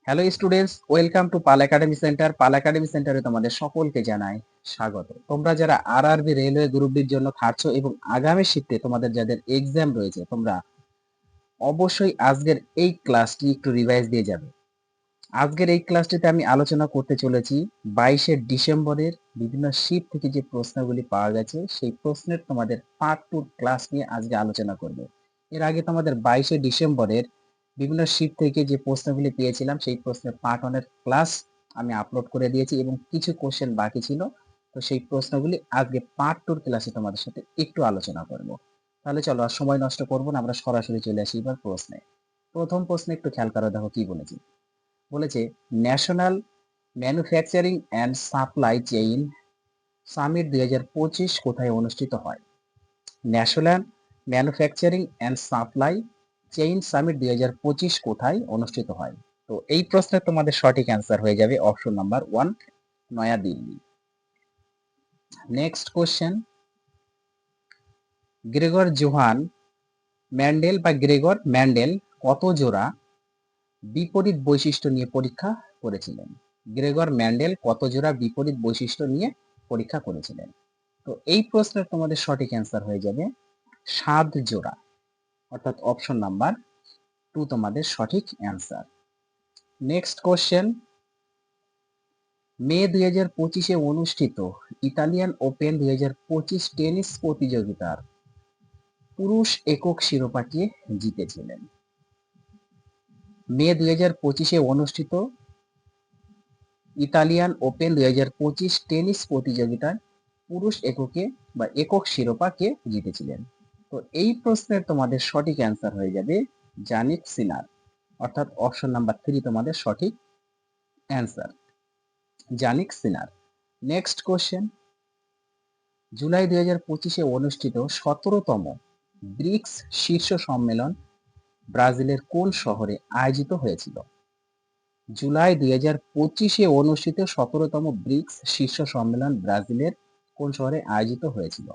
Hello students, welcome to Pal academy centre. Pal academy সেন্টারে তোমাদের সকলকে জানাই স্বাগত। তোমরা যারা আরআরবি রেলওয়ে গ্রুপ ডির জন্য খাটছো এবং আগামী শিফটে তোমাদের যাদের এক্সাম রয়েছে, তোমরা অবশ্যই আজকের এই ক্লাসটি একটু রিভাইজ দিয়ে যাবে। আজকের এই ক্লাসটিতে আমি আলোচনা করতে চলেছি 22শে ডিসেম্বরের বিভিন্ন শিফট থেকে যে প্রশ্নগুলি পাওয়া গেছে সেই প্রশ্নের তোমাদের পার্ট 2 ক্লাস নিয়ে আজকে আলোচনা করব। এর আগে তোমাদের 22শে ডিসেম্বরের বিভিন্ন শিফট থেকে যে প্রশ্নগুলি পেয়েছিলাম সেই প্রশ্নের পার্ট 1 এর ক্লাস আমি আপলোড করে দিয়েছি এবং কিছু কোশ্চেন বাকি ছিল। তো সেই প্রশ্নগুলি আজকে পার্ট 2 ক্লাসে তোমাদের সাথে একটু আলোচনা করব। তাহলে চলো আর সময় নষ্ট করব না, আমরা সরাসরি চলে আসি এবার প্রশ্নে। প্রথম প্রশ্নে একটু খেয়াল করো, দেখো কি বলেছি। বলেছে national manufacturing and supply chain summit 2025 কোথায় অনুষ্ঠিত হয়? National manufacturing and supply chain summit 2025 কোথায় অনুষ্ঠিত হয়? তো এই প্রশ্নের তোমাদের সঠিক অ্যান্সার হয়ে যাবে option number 1, New Delhi. Next question, Gregor Johann Mendel বা গ্রেগর ম্যান্ডেল কত জোড়া বিপরীত বৈশিষ্ট্য নিয়ে পরীক্ষা করেছিলেন? গ্রেগর ম্যান্ডেল কত জোড়া বিপরীত বৈশিষ্ট্য নিয়ে পরীক্ষা করেছিলেন? তো এই প্রশ্নের তোমাদের সঠিক অ্যান্সার হয়ে যাবে 7 জোড়া, অর্থাৎ অপশন নাম্বার 2 তোমাদের সঠিক অ্যান্সার। নেক্সট কোশ্চেন, মে 2025-এ অনুষ্ঠিত ইতালিয়ান ওপেন 2025 টেনিস প্রতিযোগিতার পুরুষ একক শিরোপা কে জিতেছিলেন? মে 2025-এ অনুষ্ঠিত ইতালিয়ান ওপেন 2025 টেনিস প্রতিযোগিতায় পুরুষ এককে বা একক শিরোপা কে জিতেছিলেন? তো এই প্রশ্নের তোমাদের সঠিক অ্যান্সার হয়ে যাবে জানিক সিনার, অর্থাৎ অপশন নাম্বার 3 তোমাদের সঠিক অ্যান্সার, জানিক সিনার। নেক্সট কোশ্চেন, জুলাই 2025-এ অনুষ্ঠিত 17তম ব্রিক্স শীর্ষ সম্মেলন ব্রাজিলের কোন শহরে আয়োজিত হয়েছিল? জুলাই 2025-এ অনুষ্ঠিত 17তম ব্রিক্স শীর্ষ সম্মেলন ব্রাজিলের কোন শহরে আয়োজিত হয়েছিল?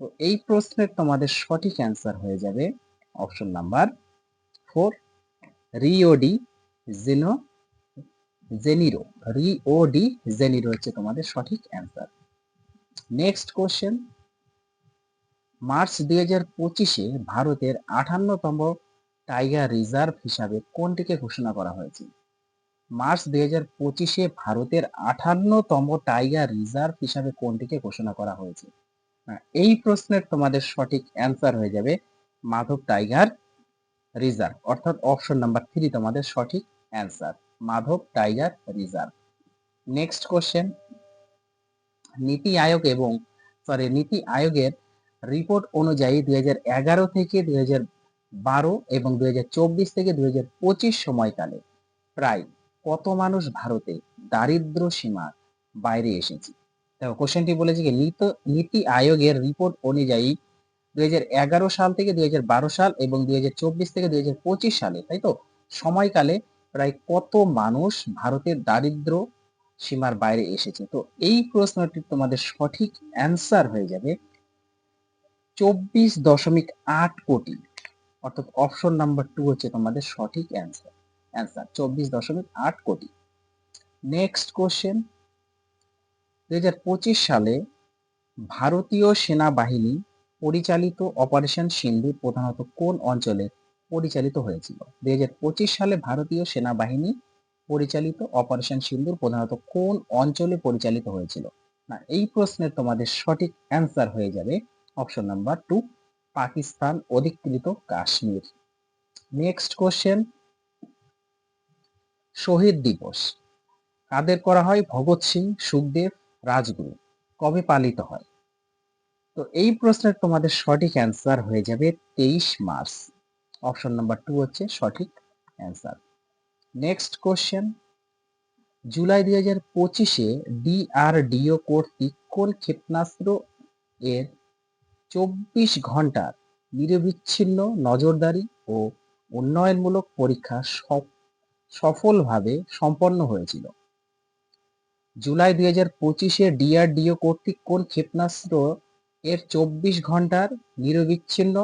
তো এই প্রশ্নের তোমাদের সঠিক অ্যান্সার হয়ে যাবে অপশন নাম্বার 4, রিও ডি জেনো জেনিরো। রিও ডি জেনিরো হচ্ছে তোমাদের সঠিক অ্যান্সার। নেক্সট কোশ্চেন, মার্চ 2025-এ ভারতের 58তম টাইগার রিজার্ভ হিসাবে কোনটিকে ঘোষণা করা হয়েছে? মার্চ 2025-এ ভারতের 58তম টাইগার রিজার্ভ হিসাবে কোনটিকে ঘোষণা করা হয়েছে? এই প্রশ্নের তোমাদের সঠিক অ্যান্সার হয়ে যাবে মাধব টাইগার রিজার্ভ, অর্থাৎ অপশন নাম্বার 3 তোমাদের সঠিক answer, Madhav tiger reserve. Next question, NITI আয়োগের রিপোর্ট অনুযায়ী 2011 থেকে 2012 এবং 2024 থেকে 2025 সময়কালে প্রায় কত মানুষ ভারতে দারিদ্র্য সীমার বাইরে এসেছে? দেখো কোশ্চেনটি বলেছে কি, নীতি আয়োগের রিপোর্ট অনুযায়ী 2011 সাল থেকে 2012 সাল এবং 2024 থেকে 2025 সালে, তাই তো, সময়কালে প্রায় কত মানুষ ভারতের দারিদ্র্য সীমার বাইরে এসেছে? তো এই প্রশ্নটির তোমাদের সঠিক অ্যান্সার হয়ে যাবে 24.8 কোটি, অর্থাৎ অপশন নাম্বার 2 হচ্ছে তোমাদের সঠিক অ্যান্সার, 24.8 কোটি। নেক্সট কোশ্চেন, 2025 সালে ভারতীয় সেনাবাহিনী পরিচালিত অপারেশন সিন্দুর প্রধানত কোন অঞ্চলে পরিচালিত হয়েছিল? 2025 সালে ভারতীয় সেনাবাহিনী পরিচালিত অপারেশন সিন্দুর প্রধানত কোন অঞ্চলে পরিচালিত হয়েছিল? না, এই প্রশ্নের তোমাদের সঠিক অ্যান্সার হয়ে যাবে অপশন নাম্বার 2, পাকিস্তান অধিকৃত কাশ্মীর। নেক্সট কোশ্চেন, শহীদ দিবস কাদের করা হয়? ভগৎ সিং, সুখদেব, রাজগুরু। কবে পালিত হয়? তো এই প্রশ্নের তোমাদের সঠিক অ্যান্সার হয়ে যাবে 23 মার্চ, অপশন নাম্বার 2 হচ্ছে সঠিক অ্যান্সার। নেক্সট কোশ্চেন, জুলাই 2025-এ ডিআরডিও কর্তৃক কোন ক্ষেপণাস্ত্র এর 24 ঘন্টার নিরবিচ্ছিন্ন নজরদারি ও উন্নয়নমূলক পরীক্ষা সফলভাবে সম্পন্ন হয়েছিল? জুলাই 2025-এ ডিআরডিও কর্তৃক কোন ক্ষেপণাস্ত্র এর 24 ঘন্টার নিরবিচ্ছিন্ন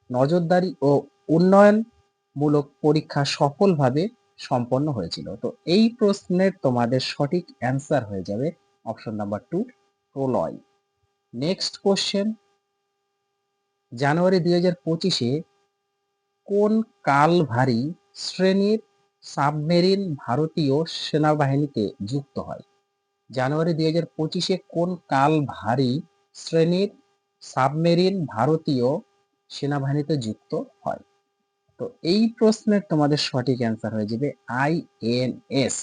নজরদারি ও উন্নয়নমূলক পরীক্ষা সফলভাবে সম্পন্ন হয়েছিল? তো এই প্রশ্নের তোমাদের সঠিক অ্যান্সার হয়ে যাবে অপশন নাম্বার 2, প্রলয়। নেক্সট কোশ্চেন, জানুয়ারি 2025-এ কোন কালভারি শ্রেণীর সাবমেরিন ভারতীয় সেনাবাহিনীতে যুক্ত হয়? জানুয়ারি 2025-এ কোন কালভারি শ্রেণীর সাবমেরিন ভারতীয় সেনাবাহিনীতে যুক্ত হয়? তো এই প্রশ্নের তোমাদের সঠিক অ্যান্সার হয়ে যাবে আইএনএস।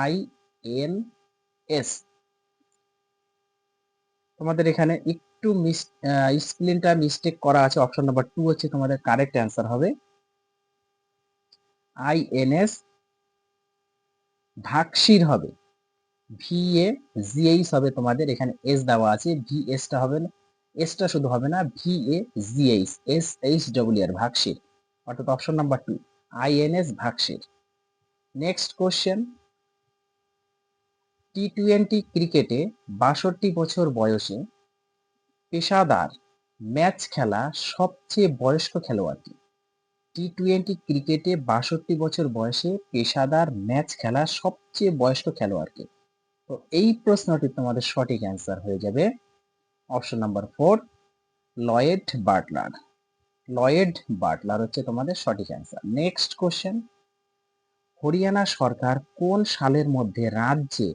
আইএনএস। তোমাদের এখানে একটু স্পেলিংটা মিস্টেক করা আছে, অপশন নাম্বার 2 হচ্ছে তোমাদের কারেক্ট অ্যান্সার হবে। আইএনএস ভাগশির হবে, ভিএ জিএইচ হবে, তোমাদের এখানে এস দেওয়া আছে, ভিএসটা হবে না, এসটা শুধু হবে না, V A G H, S H W R, Vagsheer, অর্থাৎ option number 2 INS Vagsheer. Next question, T20 ক্রিকেটে 62 বছর বয়সে পেশাদার ম্যাচ খেলা সবচেয়ে বয়স্ক খেলোয়াড় কে? টি-20 ক্রিকেটে 62 বছর বয়সে পেশাদার ম্যাচ খেলা সবচেয়ে বয়স্ক খেলোয়াড় কে? তো এই প্রশ্নটি তোমাদের সঠিক অ্যান্সার হয়ে যাবে option number 4, Lloyd Butler. Lloyd Butler হচ্ছে তোমাদের সঠিক অ্যান্সার। নেক্সট কোশ্চেন, হরিয়ানা সরকার কোন সালের মধ্যে রাজ্যে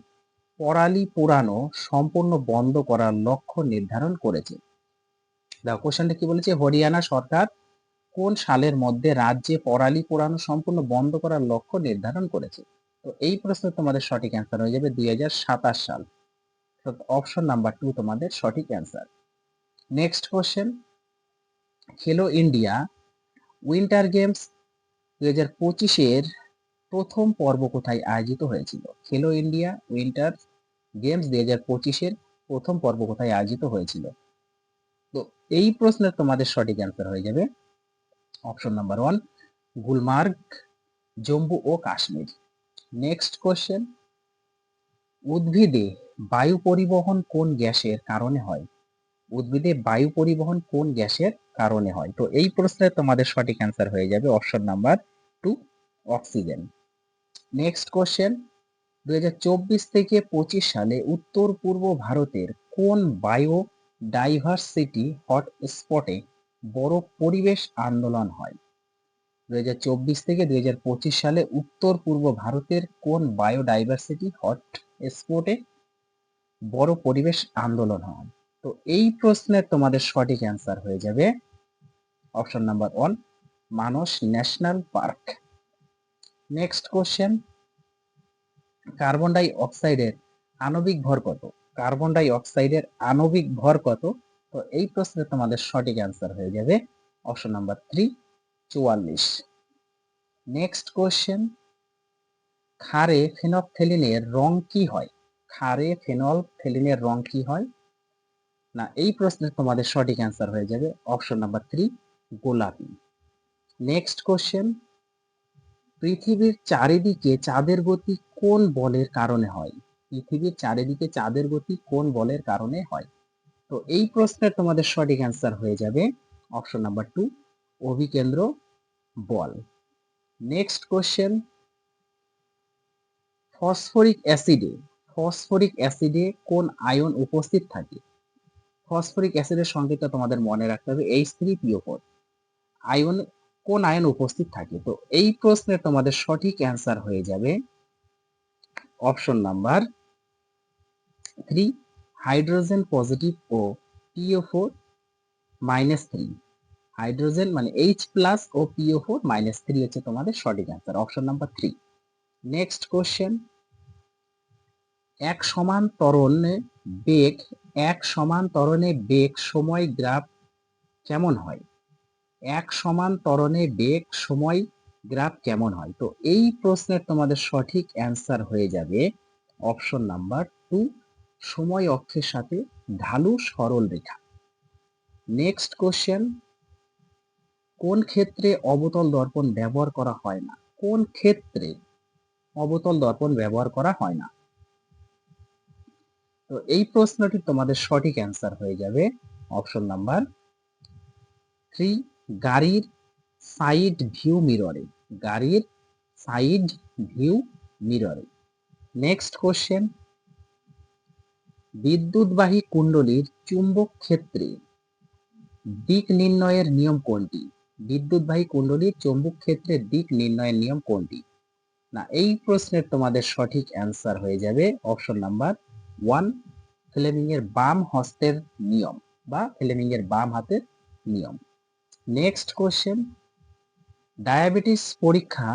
পরালি পোড়ানো সম্পূর্ণ বন্ধ করার লক্ষ্য নির্ধারণ করেছে? দেখো কোশ্চেনটা কি বলেছে, হরিয়ানা সরকার কোন সালের মধ্যে রাজ্যে পরালি পোড়ানো সম্পূর্ণ বন্ধ করার লক্ষ্য নির্ধারণ করেছে? তো এই প্রশ্ন তোমাদের সঠিক অ্যান্সার হয়ে যাবে 2027 সাল। তো অপশন নাম্বার 2 তোমাদের সঠিক অ্যান্সার। নেক্সট কোশ্চেন, খেলো ইন্ডিয়া উইন্টার গেমস 2025-এর প্রথম পর্ব কোথায় আয়োজিত হয়েছিল? খেলো ইন্ডিয়া উইন্টার গেমস 2025-এর প্রথম পর্ব কোথায় আয়োজিত হয়েছিল? তো এই প্রশ্নের তোমাদের সঠিক অ্যান্সার হয়ে যাবে অপশন নাম্বার 1, গুলমার্গ, জম্মু ও কাশ্মীর। নেক্সট কোশ্চেন, উদ্ভিদে বায়ু পরিবহন কোন গ্যাসের কারণে হয়? উদ্ভিদে বায়ু পরিবহন কোন গ্যাসের কারণে হয়? তো এই প্রশ্নের তোমাদের সঠিক অ্যান্সার হয়ে যাবে option number 2, oxygen. Next question, 2024 থেকে 25 সালে উত্তর পূর্ব ভারতের কোন বায়ো ডাইভার্সিটি হটস্পটে বড় পরিবেশ আন্দোলন হয়? 2024 থেকে 2025 সালে উত্তর পূর্ব ভারতের কোন বায়োডাইভার্সিটি হটস্পটে বড় পরিবেশ আন্দোলন হয়? তো এই প্রশ্নের তোমাদের সঠিক অ্যান্সার হয়ে যাবে option number 1, Manas national park. Next question, carbon ডাই অক্সাইডের আণবিক ভর কত? কার্বন ডাই অক্সাইডের আণবিক ভর কত? তো এই প্রশ্নের তোমাদের সঠিক অ্যান্সার হয়ে যাবে অপশন নাম্বার 3, 44। নেক্সট কোশ্চেন, ক্ষারে ফেনফথেলিনের রং কি হয়? ক্ষারে ফেনলফথেলিনের রং কি হয়? না, এই প্রশ্নের তোমাদের সঠিক অ্যান্সার হয়ে যাবে অপশন নাম্বার 3, গোলাপি। নেক্সট কোশ্চেন, পৃথিবীর চারিদিকে চাঁদের গতি কোন বলের কারণে হয়? পৃথিবীর চারিদিকে চাঁদের গতি কোন বলের কারণে হয়? তো এই প্রশ্নের তোমাদের সঠিক অ্যান্সার হয়ে যাবে অপশন নাম্বার 2, অভিকেন্দ্র বল। নেক্সট কোশ্চেন, ফসফরিক অ্যাসিডে কোন আয়ন উপস্থিত থাকে? ফসফরিক অ্যাসিডের সংকেতটা তোমাদের মনে রাখতে হবে H3PO4। আয়ন, কোন আয়ন উপস্থিত থাকে? তো এই প্রশ্নের তোমাদের সঠিক অ্যান্সার হয়ে যাবে অপশন নাম্বার 3, হাইড্রোজেন পজিটিভ ও PO4-3। হাইড্রোজেন মানে H+ ও PO4-3 হচ্ছে তোমাদের সঠিক answer, option number 3। Next question, এক সমান ত্বরণে বেগ সময় গ্রাফ কেমন হয়? এক সমান ত্বরণে বেগ সময় গ্রাফ কেমন হয়? তো এই প্রশ্নের তোমাদের সঠিক অ্যান্সার হয়ে যাবে অপশন নাম্বার 2, সময় অক্ষের সাথে ঢালু সরল রেখা। নেক্সট কোশ্চেন, কোন ক্ষেত্রে অবতল দর্পণ ব্যবহার করা হয় না? কোন ক্ষেত্রে অবতল দর্পণ ব্যবহার করা হয় না? তো এই প্রশ্নটি তোমাদের সঠিক অ্যান্সার হয়ে যাবে অপশন নাম্বার 3, গাড়ির সাইড ভিউ মিররে। গাড়ির সাইড ভিউ মিররে। নেক্সট কোশ্চেন, বিদ্যুৎবাহী কুণ্ডলীর চুম্বক ক্ষেত্রে দিক নির্ণয়ের নিয়ম কোনটি? বিদ্যুৎবাহী কুণ্ডলীর চৌম্বক ক্ষেত্রে দিক নির্ণয়ের নিয়ম কোনটি? না, এই প্রশ্নের তোমাদের সঠিক অ্যান্সার হয়ে যাবে অপশন নাম্বার 1, ফ্লেমিং এর বাম হস্তের নিয়ম বা ফ্লেমিং এর বাম হাতের নিয়ম। নেক্সট কোশ্চেন, ডায়াবেটিস পরীক্ষা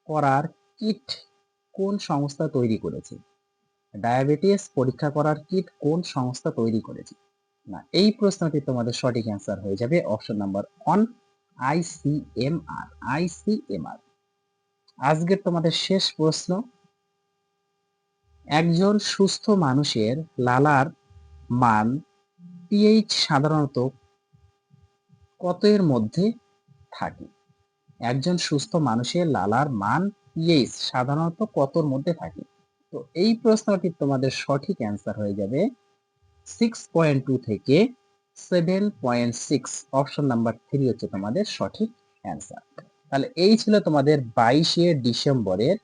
করার কিট কোন সংস্থা তৈরি করেছে? ডায়াবেটিস পরীক্ষা করার কিট কোন সংস্থা তৈরি করেছে? না, এই প্রশ্নটি তোমাদের সঠিক অ্যান্সার হয়ে যাবে অপশন নাম্বার 1, আইসিএমআর। আইসিএমআর। আজকের তোমাদের শেষ প্রশ্ন, একজন সুস্থ মানুষের লালার মান পিএইচ সাধারণত কত এর মধ্যে থাকে? একজন সুস্থ মানুষের লালার মান পিএইচ সাধারণত কতর মধ্যে থাকে? তো এই প্রশ্নটির তোমাদের সঠিক অ্যান্সার হয়ে যাবে 6.2 থেকে 7.6। অপশন নাম্বার 3 হচ্ছে তোমাদের সঠিক অ্যান্সার। তাহলে এই ছিল তোমাদের 22শে ডিসেম্বরের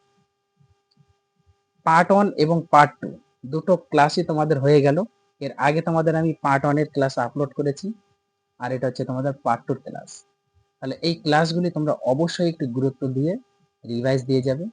পার্ট 1 এবং পার্ট 2 দুটো ক্লাসই তোমাদের হয়ে গেল। এর আগে তোমাদের আমি পার্ট 1 এর ক্লাস আপলোড করেছি, আর এটা হচ্ছে তোমাদের পার্ট 2 ক্লাস। তাহলে এই ক্লাসগুলি তোমরা অবশ্যই একটু গুরুত্ব দিয়ে রিভাইজ দিয়ে যাবে।